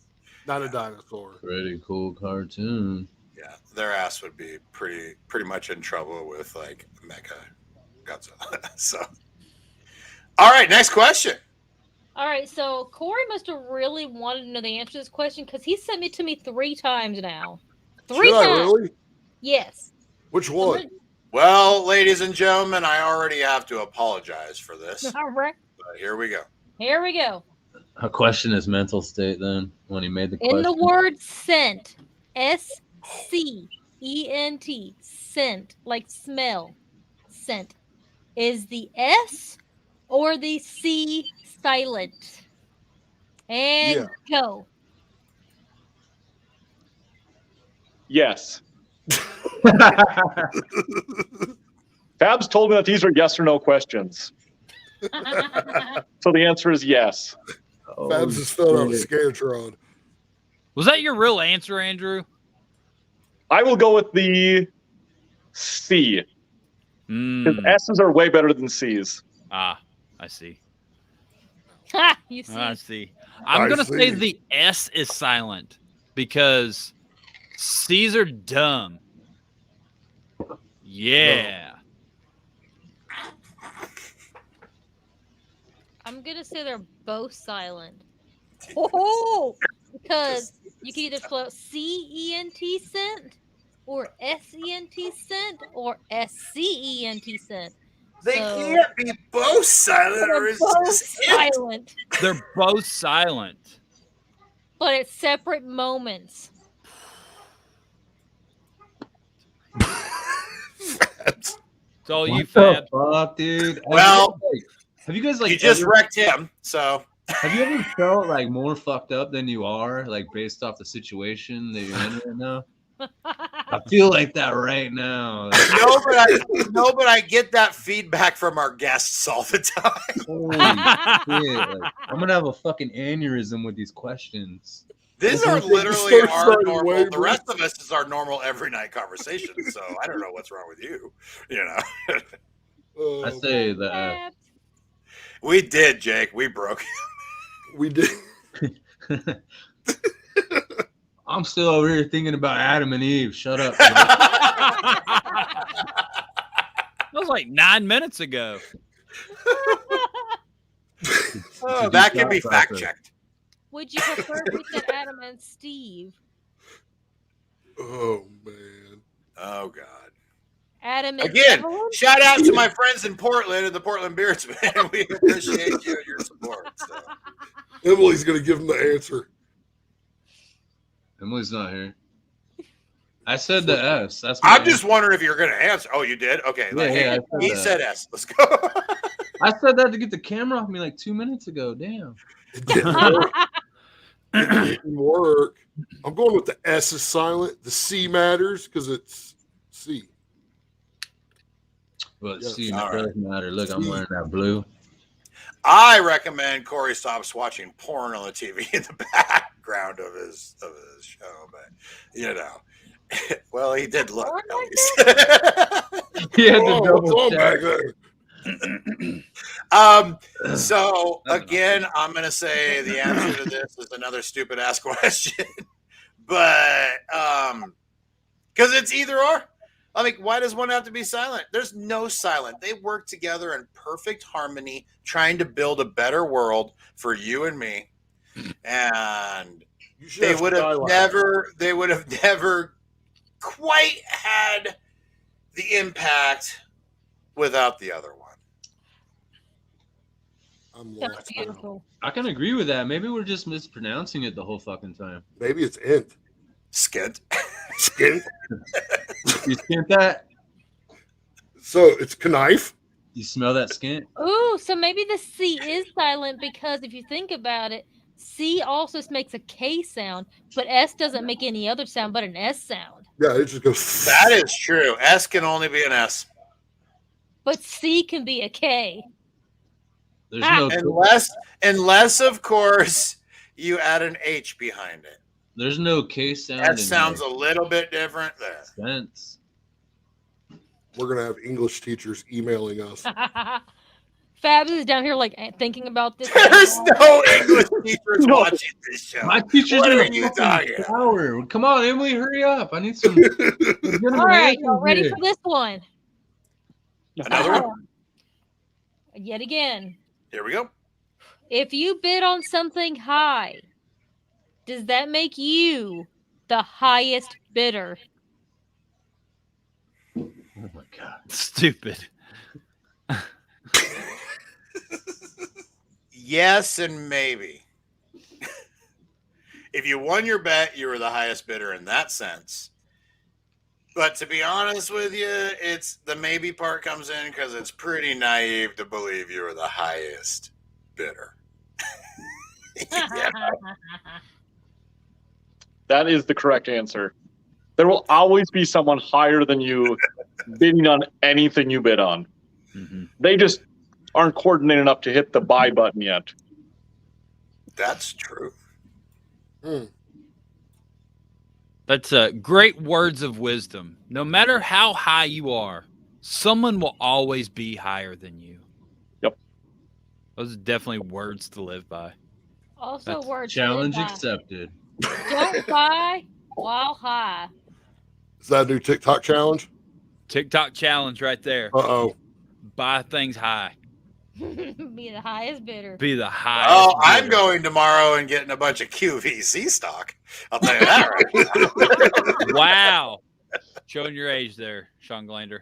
Not a dinosaur. Pretty cool cartoon. Yeah, their ass would be pretty much in trouble with like Mecha Godzilla. So, all right, next question. All right, so Corey must have really wanted to know the answer to this question because he sent it to me 3 times now. 3 Should I times. really? Yes. Which one? Well, ladies and gentlemen, I already have to apologize for this. All right. But here we go. Here we go. A question his mental state then when he made the In question. the word scent, S-C-E-N-T, scent, like smell, scent, is the S or the C silent? And go. Yes. Fabs told me that these are yes or no questions. So the answer is yes. Oh, Fabs is filling out a shit. Scantron. Was that your real answer, Andrew? I will go with the C. Because S's are way better than C's. Ah, I see. Ha! You see? I see. I'm I going to say see. the S is silent because C's are dumb. Yeah. I'm going to say they're both silent. Oh, because you can either spell C-E-N-T scent or S-E-N-T scent or S-C-E-N-T scent. They So- can't be both silent, or They're is both this it? silent, They're both silent. but at separate moments. Fabs. It's all you, What Fab. the fuck, dude? Well, have you guys like You just ever- wrecked him, so have you ever felt like more fucked up than you are, like based off the situation that you're in right now? I feel like that right now. but I get that feedback from our guests all the time. Holy shit! Like, I'm gonna have a fucking aneurysm with these questions. These are Start literally our starting normal. wavering. The rest of us is our normal every night conversation. So I don't know what's wrong with you. You know, I say the Fab. we did, Jake. We broke. We did. I'm still over here thinking about Adam and Eve. Shut up. That was like 9 minutes ago. Oh, that can be fact checked. Would you prefer if we said Adam and Steve? Oh man. Oh God. Adam and Again, Evelyn? shout out to my friends in Portland and the Portland Beards, man. We appreciate you and your support. So. Emily's going to give him the answer. Emily's not here. I said the S. That's my I'm just answer. wondering if you're going to answer. Oh, you did? Okay. Yeah, yeah, I said he that. said S. Let's go. I said that to get the camera off me like 2 minutes ago. Damn. It didn't work. It didn't work. I'm going with the S is silent. The C matters because it's C. But Yes. see, it All right. doesn't matter. Look, I'm wearing that blue. I recommend Corey stops watching porn on the TV in the background of his show, but you know, well, he did look Porn at like least. He had to Oh, what's double on check. back there? So again, I'm gonna say the answer to this is another stupid ass question, but because it's either or. I mean, why does one have to be silent? There's no silent. They work together in perfect harmony, trying to build a better world for you and me. And You should they have would have skylight. never quite had the impact without the other one. I'm That's lost now. beautiful. I can agree with that. Maybe we're just mispronouncing it the whole fucking time. Maybe it's int. Skint. Skin. You skint that? So it's knife. You smell that skint? Ooh, so maybe the C is silent because if you think about it, C also makes a K sound, but S doesn't make any other sound but an S sound. Yeah, it just goes. That is true. S can only be an S. But C can be a K. There's no Unless of course you add an H behind it. there's no K sound. That in sounds like a little bit different there. sense. We're gonna have English teachers emailing us. Fabs is down here like thinking about this. There's no English teachers watching this show. My teacher's What in are a you fucking talking about? shower. Come on, Emily, hurry up. I need some. All right, y'all ready for this one? Another one? Yet again. Here we go. If you bid on something high, does that make you the highest bidder? Oh my god. Stupid. Yes, and maybe. If you won your bet, you were the highest bidder in that sense. But to be honest with you, it's the maybe part comes in because it's pretty naive to believe you were the highest bidder. Yeah. That is the correct answer. There will always be someone higher than you bidding on anything you bid on. Mm-hmm. They just aren't coordinated enough to hit the buy button yet. That's true. That's great words of wisdom. No matter how high you are, someone will always be higher than you. Yep. Those are definitely words to live by. Also, That's words Challenge to live by. accepted. Don't buy while high. Is that a new TikTok challenge? TikTok challenge right there. Uh-oh. Buy things high. Be the highest bidder. Be the highest. Oh, I'm bidder. going tomorrow and getting a bunch of QVC stock. I'll tell you that right now. Wow. Showing your age there, Sean Glander.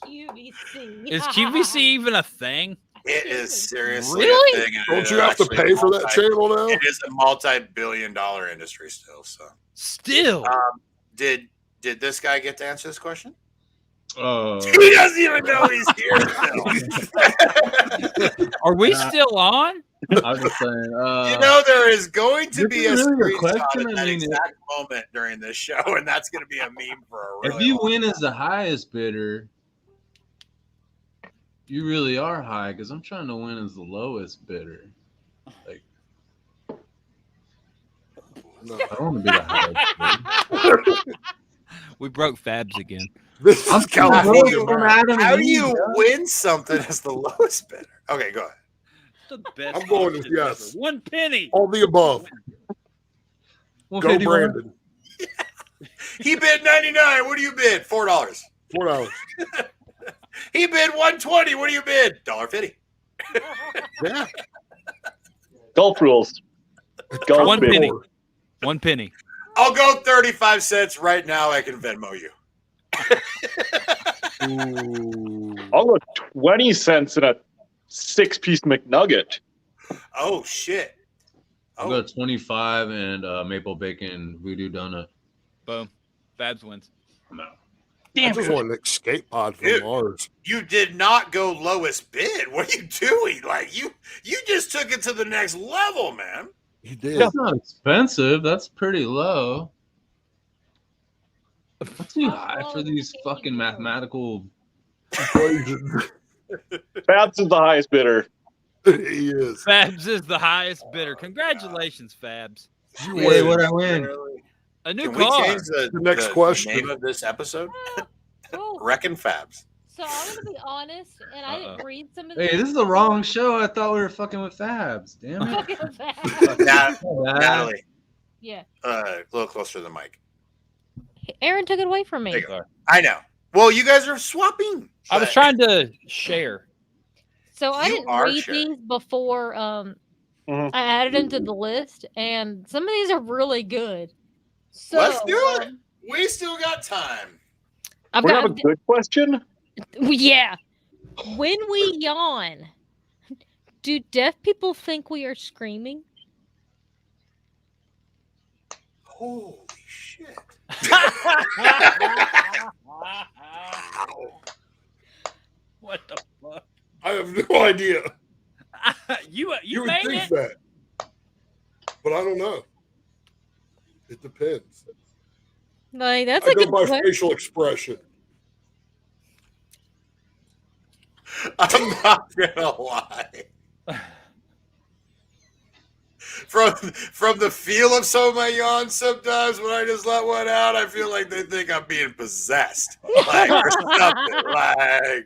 QVC. Is QVC even a thing? It is seriously Really? a thing. and Don't it you is have to actually pay for that multi- channel now? It is a multi-billion-dollar industry still. So, Still. did this guy get to answer this question? Oh, He doesn't even know he's here. Still. Are we still on? I'm just saying. You know, there is going to this be is a really a screenshot question. of I that mean, exact moment during this show, and that's going to be a meme for a really if you long win as the highest bidder, you really are high because I'm trying to win as the lowest bidder. Like, No. I want to be the highest bidder. We broke Fabs again. This is How California. do you, man. how do you win something as the lowest bidder? Okay, go ahead. The best I'm going with option yes. ever. 1 penny. All the above. Go 151? Brandon. He bid 99. What do you bid? $4. $4. He bid 120. What do you bid? $1.50. Yeah. Golf rules. Golf 1 bid. penny. 1 penny. I'll go 35 cents right now. I can Venmo you. Ooh. I'll go 20 cents in a 6-piece McNugget. Oh shit! I'll go 25 and maple bacon voodoo donut. Boom. Fabs wins. No. I just want an escape pod from Dude. Mars. You did not go lowest bid. What are you doing? Like you just took it to the next level, man. He did. That's not expensive. That's pretty low. That's too high for these fucking mathematical. Equation. Fabs is the highest bidder. He is. Fabs is the highest bidder. Congratulations, Fabs. You Hey, win. what I win? A new Can we car. change the next question. name of this episode? Cool. Reckon Fabs. So I'm gonna be honest, and I didn't read some of Hey, this is the wrong show. I thought we were fucking with Fabs. Damn it. Natalie, Yeah. a little closer to the mic. Aaron took it away from me. There you go. I know. Well, you guys are swapping. I was trying to share. So I You didn't are read sure. these before Mhm. I added them to the list, and some of these are really good. So Let's do it. We still got time. I've We have got a good question. yeah. When we yawn, do deaf people think we are screaming? Holy shit. What the fuck? I have no idea. you You would made think it. that. But I don't know. It depends. Like that's I a go good by question. facial expression. I'm not gonna lie. From the feel of some of my yawns, sometimes when I just let one out, I feel like they think I'm being possessed, like or something,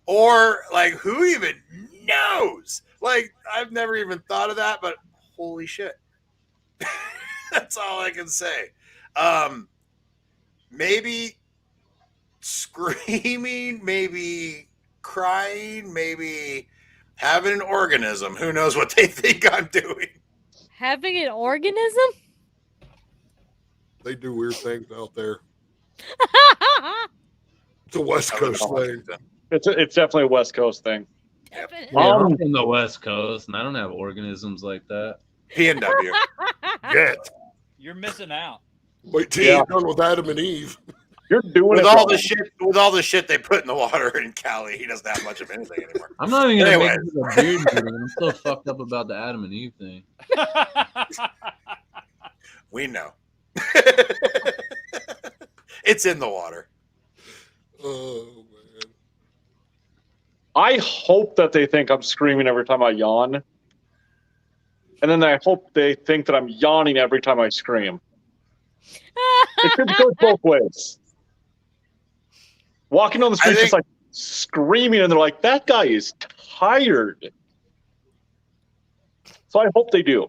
or who even knows? Like I've never even thought of that, but holy shit, that's all I can say. Maybe screaming, maybe crying, maybe having an organism. Who knows what they think I'm doing? Having an organism? They do weird things out there. It's a West Coast thing. It's definitely a West Coast thing. Definitely. Yeah, I'm from the West Coast, and I don't have organisms like that. PNW. Get. You're missing out. Wait till Yeah. you're done with Adam and Eve. You're doing With it all wrong. the shit they put in the water in Cali, he doesn't have much of anything anymore. I'm not even gonna Anyway. make it a beard meeting. I'm still fucked up about the Adam and Eve thing. We know. It's in the water. Oh man. I hope that they think I'm screaming every time I yawn. And then I hope they think that I'm yawning every time I scream. It could go both ways. Walking on the street just like screaming, and they're like, that guy is tired. So I hope they do.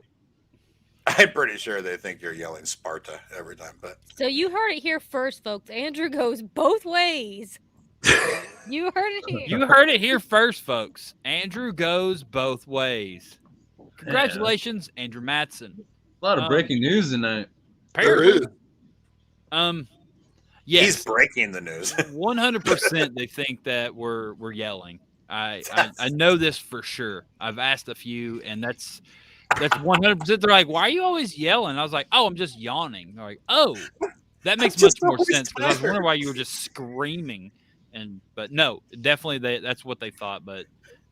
I'm pretty sure they think you're yelling Sparta every time, but So you heard it here first, folks. Andrew goes both ways. You heard it here. You heard it here first, folks. Andrew goes both ways. Congratulations, Andrew Matson. A lot of breaking news tonight. There is. Yes, he's breaking the news. 100% they think that we're yelling. I know this for sure. I've asked a few, and that's 100%. They're like, "Why are you always yelling?" I was like, "Oh, I'm just yawning." They're like, "Oh, that makes much more sense." Because I was wondering why you were just screaming, but no, definitely that's what they thought. But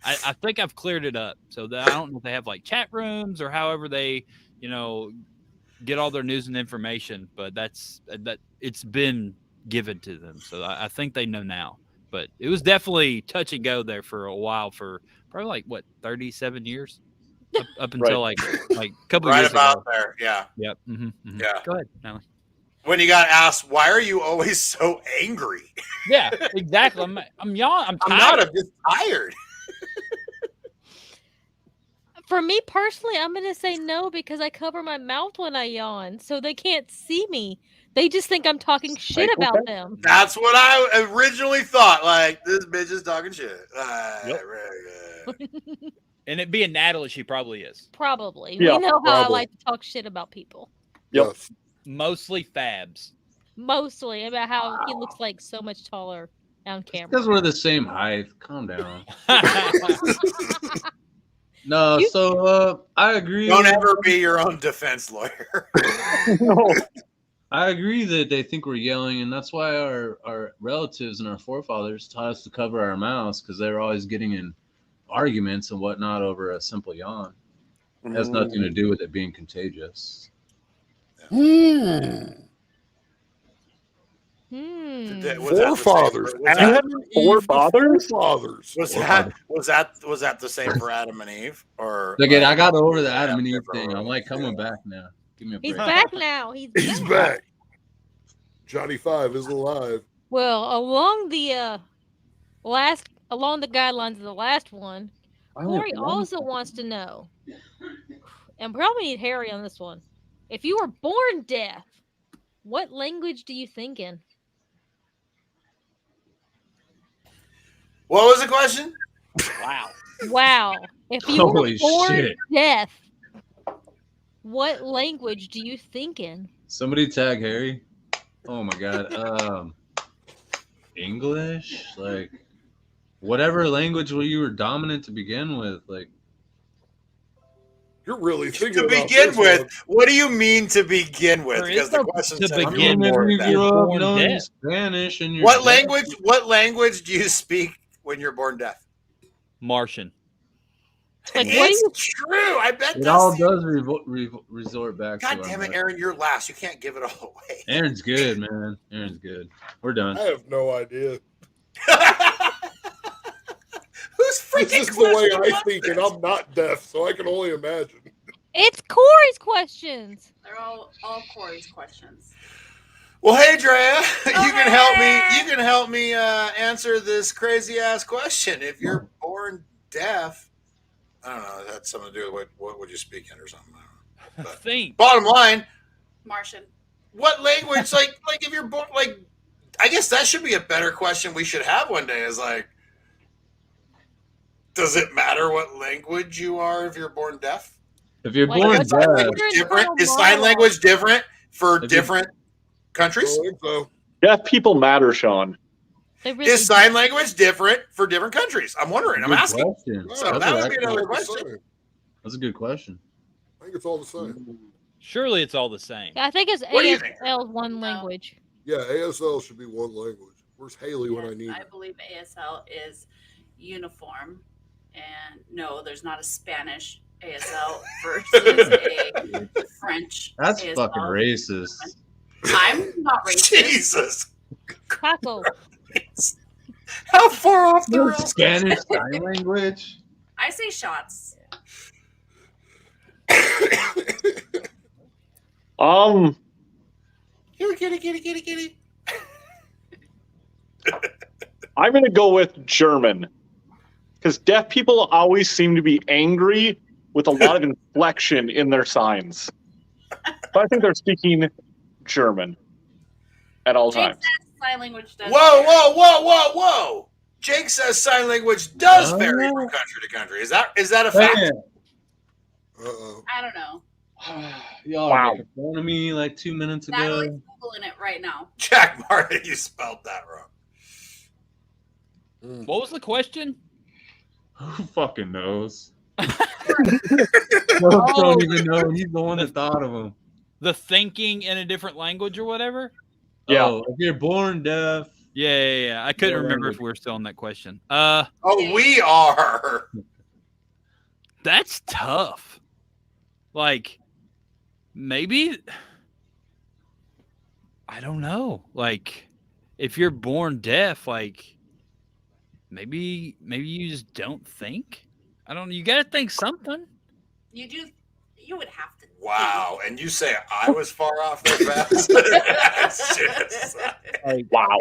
I think I've cleared it up, so that I don't know if they have like chat rooms or however they get all their news and information. But that it's been given to them, so I think they know now. But it was definitely touch and go there for a while, for probably 37 years, up until like a couple Right years about ago. there, yeah. Yep. Yeah. Go ahead, Natalie. When you got asked, why are you always so angry? Yeah, exactly. I'm yawning. I'm not. I'm just tired. For me personally, I'm going to say no because I cover my mouth when I yawn, so they can't see me. They just think I'm talking shit about them. That's what I originally thought. Like, this bitch is talking shit. Yep. Very good. And it being Natalie, she probably is. Probably. Yeah, we know how I probably. like to talk shit about people. Yep. Yes. Mostly Fabs. Mostly about how he looks like so much taller on camera. Because we're the same height. Calm down. No, so I agree. Don't ever be your own defense lawyer. No. I agree that they think we're yelling, and that's why our relatives and our forefathers taught us to cover our mouths, because they're always getting in arguments and whatnot over a simple yawn. It has nothing to do with it being contagious. Forefathers. Adam and Eve, forefathers? Forefathers. Was that the same for Adam and Eve? Or Again, I got over the Adam and Eve thing. I'm like coming back now. Give me a break. He's back now. He's back. Johnny Five is alive. Well, along the guidelines of the last one, Corey also wants to know, and probably need Harry on this one. If you were born deaf, what language do you think in? What was the question? Wow. If you were Holy born shit. deaf, what language do you think in? Somebody tag Harry. Oh my god. English? Like whatever language you were dominant to begin with. Like You're really thinking To about begin this with, one. what do you mean to begin with? There Because is the no question to said begin you were with. born you deaf. grew up born knowing deaf. Spanish and you're What deaf. language? What language do you speak when you're born deaf? Martian. Like, what do you It's true. I bet It all that's. does resort back God to damn it, Aaron! You're last. You can't give it all away. Aaron's good, man. Aaron's good. We're done. I have no idea. Who's freaking? This is the way question I was think, and this? I'm not deaf, so I can only imagine. It's Corey's questions. They're all Corey's questions. Well, hey, Drea, you can help me. You can help me answer this crazy ass question. If you're born deaf, I don't know. It had something to do with what would you speak in or something. I don't know. But Think. bottom line, Martian. what language? Like if you're born, like, I guess that should be a better question we should have one day. Is like, does it matter what language you are if you're born deaf? If you're Like, born that's deaf, like- Different? Is sign language different for If you- different countries? I think so. Deaf people matter, Sean. They really Is sign language different for different countries? I'm wondering. I'm good asking. question. No, So That's that a- would be another All the question. same. That's a good question. I think it's all the same. Surely it's all the same. I think it's What do you think? ASL one No. language. Yeah, ASL should be one language. Where's Haley when I Yes, need I her? believe ASL is uniform. And no, there's not a Spanish ASL versus a French That's ASL. fucking racist. I'm not racist. Jesus. Taco. How far off the rails? Spanish sign language? I say shots. Here, kitty. I'm going to go with German. Because deaf people always seem to be angry with a lot of inflection in their signs. So I think they're speaking German at all Jake times. says sign language does. Whoa. Jake says sign language does vary Oh. from country to country. Is that a fact? Man, Uh-oh. I don't know. y'all Wow. making fun of me like 2 minutes ago. Natalie's Googling it right now. Jack Martin, you spelled that wrong. What was the question? Who fucking knows? Oh. Don't even know. He's the one that thought of him. The thinking in a different language or whatever? Yeah. Oh, if you're born deaf, Yeah. I couldn't What remember language? if we were still on that question. Oh, we are. That's tough. Like, maybe I don't know. Like, if you're born deaf, like maybe you just don't think. I don't know. You gotta think something. You do. You would have to. Wow. And you say I was far off there fast? That's just- Like, Wow.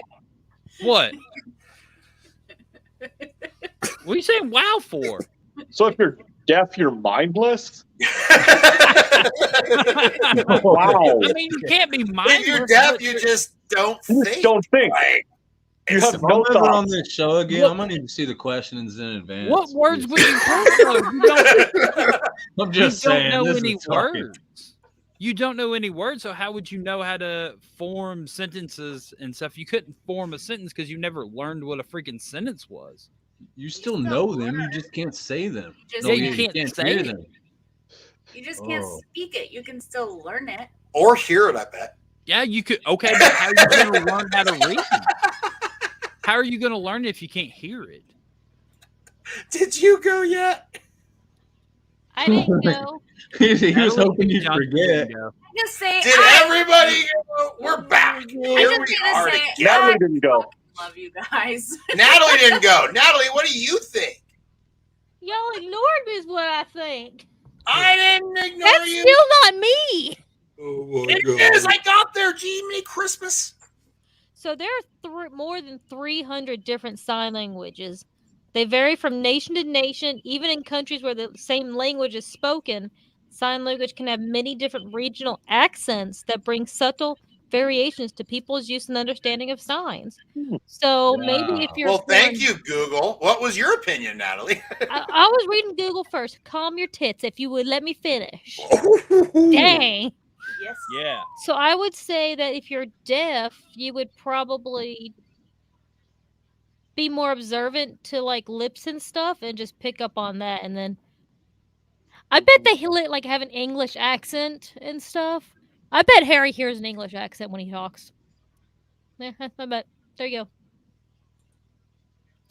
what? What are you saying wow for? So if you're deaf, you're mindless? Wow. I mean, you can't be mindless. If you're deaf, but you just don't You think. don't think. Right. You have if no I'm ever on thoughts. this show again, What- I'm gonna need to see the questions in advance. What words would you put? Though? You I'm just don't saying. know this any is fucking- words. you don't know any words, so how would you know how to form sentences and stuff? You couldn't form a sentence because you never learned what a freaking sentence was. You still still know them. You learn. just can't say them. Just Yeah, No, you can't say hear it. them. You just can't Oh. speak it. You can still learn it. Or hear it, I bet. Yeah, you could. Okay, but how are you going to learn how to read? How are you going to learn if you can't hear it? Did you go yet? I didn't know. he was Natalie hoping you'd Johnston forget. didn't go. Just say, Did everybody go? We're back. Here just we gonna are say, together. Natalie didn't go. love you guys. Natalie didn't go. Natalie, what do you think? Y'all ignored me is what I think. I didn't ignore That's you. still not me. Oh my It god! is. I got there. Gee, Merry Christmas. So there are more than 300 different sign languages. They vary from nation to nation. Even in countries where the same language is spoken, sign language can have many different regional accents that bring subtle variations to people's use and understanding of signs. So maybe if Wow. you're Well, thank born- you, Google. What was your opinion, Natalie? I was reading Google first. Calm your tits if you would let me finish. Dang. Yes. Yeah. So I would say that if you're deaf, you would probably be more observant to like lips and stuff and just pick up on that. And then I bet they like have an English accent and stuff. I bet Harry hears an English accent when he talks. Yeah, I bet. There you go.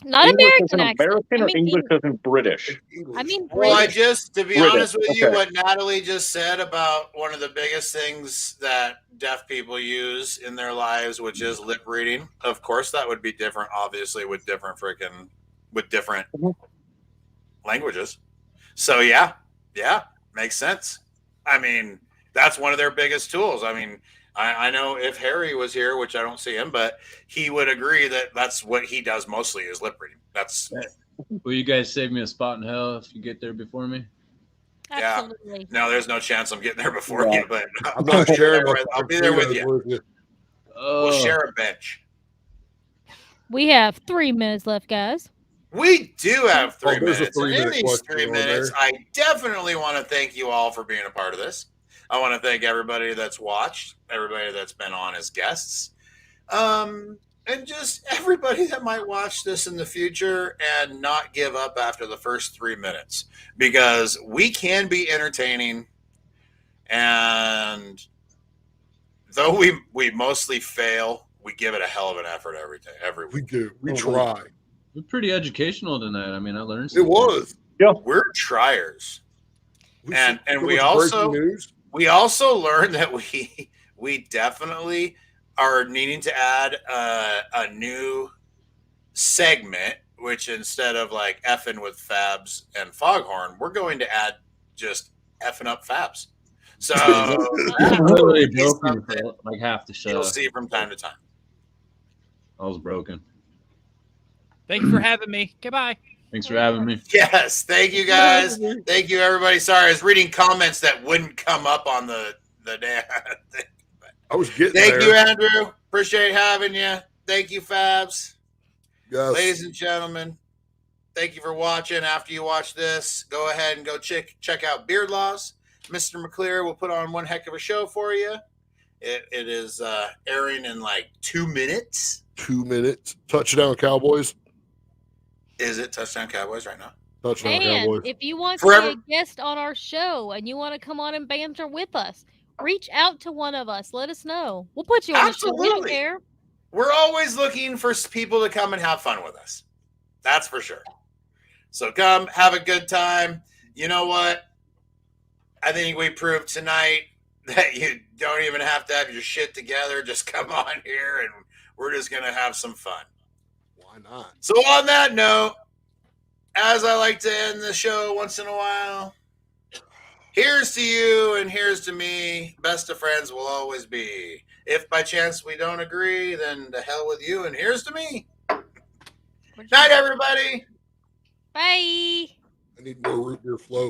Not English American as an accent. American I or mean, English as in British? I mean Well, I British. just, to be British, honest with you, okay. what Natalie just said about one of the biggest things that deaf people use in their lives, which is lip reading. Of course, that would be different, obviously, with different Mhm. languages. So yeah, makes sense. I mean, that's one of their biggest tools. I mean, I know if Harry was here, which I don't see him, but he would agree that that's what he does mostly is lip reading. That's Will you guys save me a spot in hell if you get there before me? yeah. Absolutely. No, there's no chance I'm getting there before Yeah. you, but I'm not sharing. I'll be there with you. We'll Oh, share a bench. We have 3 minutes left, guys. We do have 3 there's a minutes. And in 3-minute these question 3 on minutes, there. I definitely want to thank you all for being a part of this. I want to thank everybody that's watched, everybody that's been on as guests, and just everybody that might watch this in the future and not give up after the first 3 minutes, because we can be entertaining, and though we mostly fail, we give it a hell of an effort every day, every We week. do. We Mhm. try. we're pretty educational tonight. I mean, I learned It something. was. We're triers. We And- said and there we was also- breaking news. We also learned that we definitely are needing to add a new segment, which instead of like effing with Fabs and Foghorn, we're going to add just effing up Fabs. So I'm literally It's broken something for like half the you'll show. see from time to time. I was broken. Thank you for having me. Goodbye. Thanks for having me. Yes, thank you guys. Thank you everybody. Sorry, I was reading comments that wouldn't come up on the day. I was getting Thank there. you, Andrew. Appreciate having you. Thank you, Fabs. Yes. Ladies and gentlemen, thank you for watching. After you watch this, go ahead and go check out Beard Laws. Mr. McClear will put on one heck of a show for you. It is airing in like 2 minutes. 2 minutes. Touchdown Cowboys. Is it Touchdown Cowboys right now? Touchdown And Cowboys. if you want Forever- to be a guest on our show and you want to come on and banter with us, reach out to one of us. Let us know. We'll put you on the show. We don't Absolutely. care. We're always looking for people to come and have fun with us. That's for sure. So come, have a good time. You know what? I think we proved tonight that you don't even have to have your shit together. Just come on here and we're just going to have some fun. Why not? So on that note, as I like to end the show once in a while, here's to you and here's to me. Best of friends will always be. If by chance we don't agree, then the hell with you and here's to me. Night, everybody. Bye. I need more root beer float.